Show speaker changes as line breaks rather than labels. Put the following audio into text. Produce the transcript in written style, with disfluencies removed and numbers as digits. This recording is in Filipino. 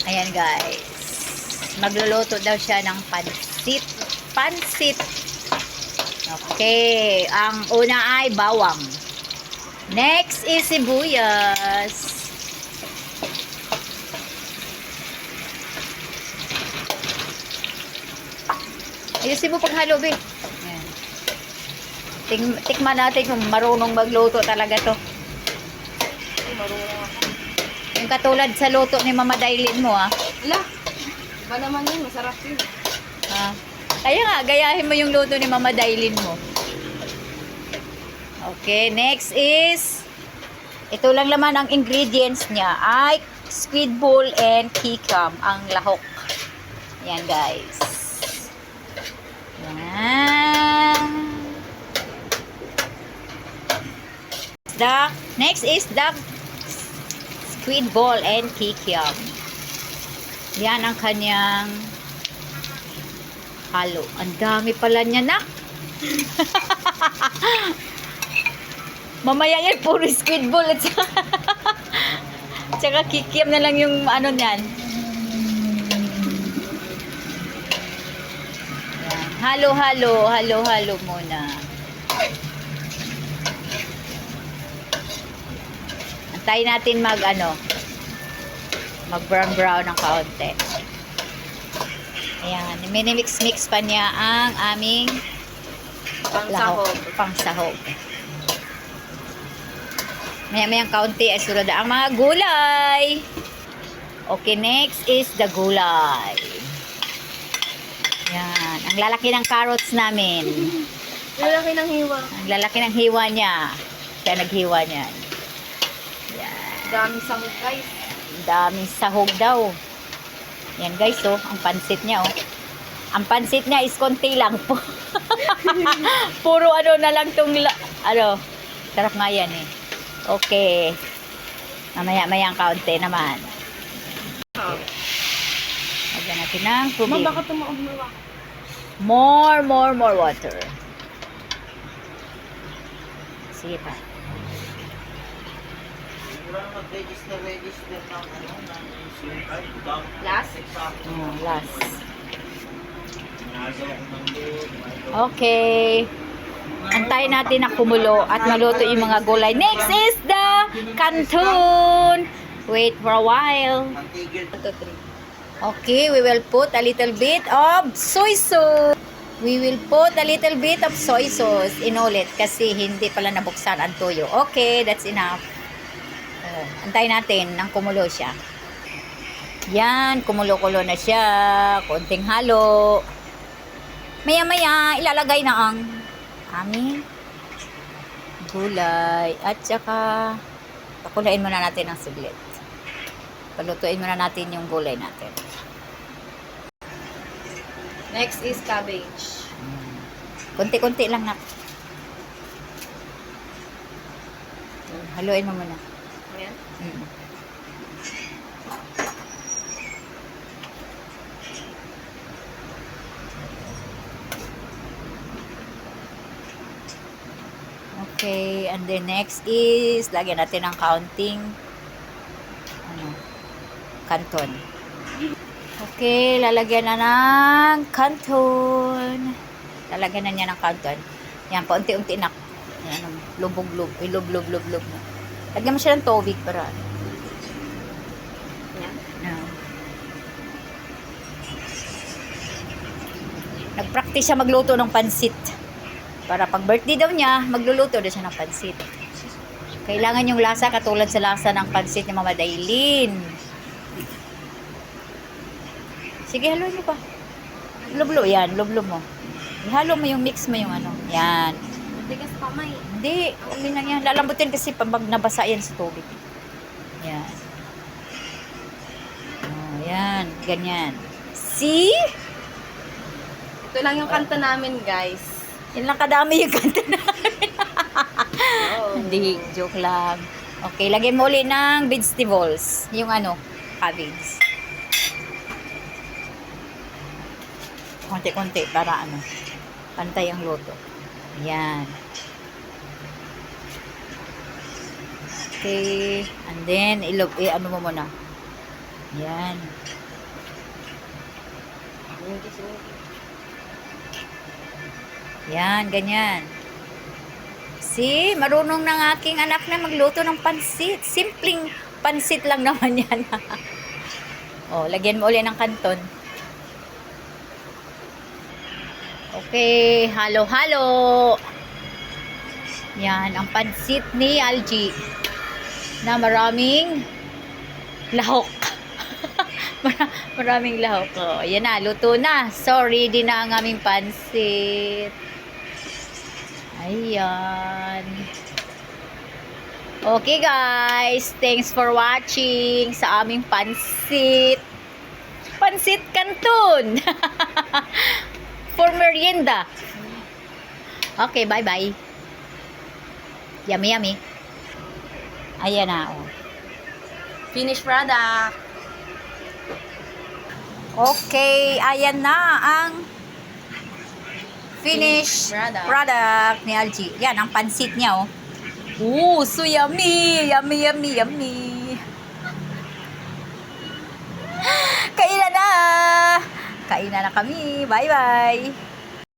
Ayan guys. Magluluto daw siya ng pansit. Pansit. Okay. Ang una ay bawang. Next is sibuyas. Ayusin mo paghalo, be. Ayan. Tikman natin kung marunong magluto talaga to.
Marunong ako.
Yung katulad sa luto ni Mama Dailin mo, ah.
Ala, iba naman yun. Masarap yun.
Ah. Kaya nga, gayahin mo yung luto ni Mama Dailin mo. Okay, next is, ito lang naman ang ingredients niya, ay squid ball and kikam, ang lahok. Yan guys. Yan. Next is the squid ball and kikiam. Yan ang kanyang halo. Ang dami pala niya, nak. Mamaya yan, puro squid ball at saka kikiam na lang yung ano niyan. Yan. Halo-halo muna. Antayin natin mag brown ng kaunti. Ayan, minimix-mix pa niya ang aming
Pangsahog.
Pangsahog. Maya-mayang kaunti ay sunod ang mga gulay. Okay, next is the gulay. Yan, ang lalaki ng carrots namin.
Lalaki ng hiwa.
Ang lalaki ng hiwa niya. Kaya naghiwa niyan. Yan.
Dami sahog, guys.
Ang daming sahog daw. Yan guys, oh, ang pansit niya, oh. Ang pansit niya is konti lang po. Puro ano na lang tong sarap nga yan eh. Okay. Mamaya-maya ang kaunti naman. Lagyan natin ng tubig.
Baka tumaog na ako.
More water. Sige pa.
Register ng SIM card.
Last?
Last. Okay. Antayin natin na kumulo at maluto yung mga gulay. Next is the canton. Wait for a while. Okay, we will put a little bit of soy sauce. We will put a little bit of soy sauce. Inulit kasi hindi pala nabuksan ang tuyo. Okay, that's enough. Antayin natin nang kumulo siya. Yan, kumulo-kulo na siya. Konting halo. Maya-maya, ilalagay na ang aming gulay. At saka, pakulain muna natin ng saglit. Palutuin muna natin yung gulay natin.
Next is cabbage.
Kunti-kunti lang na. Haluin mo muna.
Ayan.
Okay, and then next is lagyan natin ng kaunting canton. Okay, lalagyan na ng canton. Lalagyan na niya ng canton. Yan, paunti-unti na. Yan, lubog-lub. Ilub-lub-lub-lub. Lagyan mo siya ng tubig para
Ayan.
Nag-practice siya magluto ng pansit. Para pag birthday daw niya, magluluto na siya ng pansit. Kailangan yung lasa katulad sa lasa ng pansit ni Mama Dailin. Sige, haluin mo pa. Lublo yan, lublo mo. Ihalo mo yung mix mo yung Yan.
Matigas pa, may.
Hindi, okay lang yan. Lalambutin kasi pag nabasa yan sa tubig. Yan. Oh, yan, ganyan. See?
Ito lang yung kanta namin, guys.
Yan lang kadami yung kanta namin.
Oh.
Hindi, joke lang. Okay, lagyan mo ulit ng vegetables. Yung cabbage. Konti-konti para pantay ang luto. Yan. Okay, and then mo muna. Yan.
Simingki.
Yan, ganyan. See, marunong ng aking anak na magluto ng pansit. Simpleng pansit lang naman yan. Oh, lagyan mo ulit ng kanton. Okay, halo-halo. Yan, ang pansit ni Algie na maraming lahok. Maraming lahok. Oh, yan na, luto na. So, ready na ang aming pansit. Ayan. Okay guys, thanks for watching sa aming pansit. Pansit Canton. For merienda. Okay, bye-bye. Yummy, yummy. Ayan na, oh.
Finished product.
Okay, ayan na ang finished product ni Algie. Yan, ang pansit niya, oh. Ooh, so yummy! Yummy, yummy, yummy. Kainan na! Kainan na kami. Bye-bye!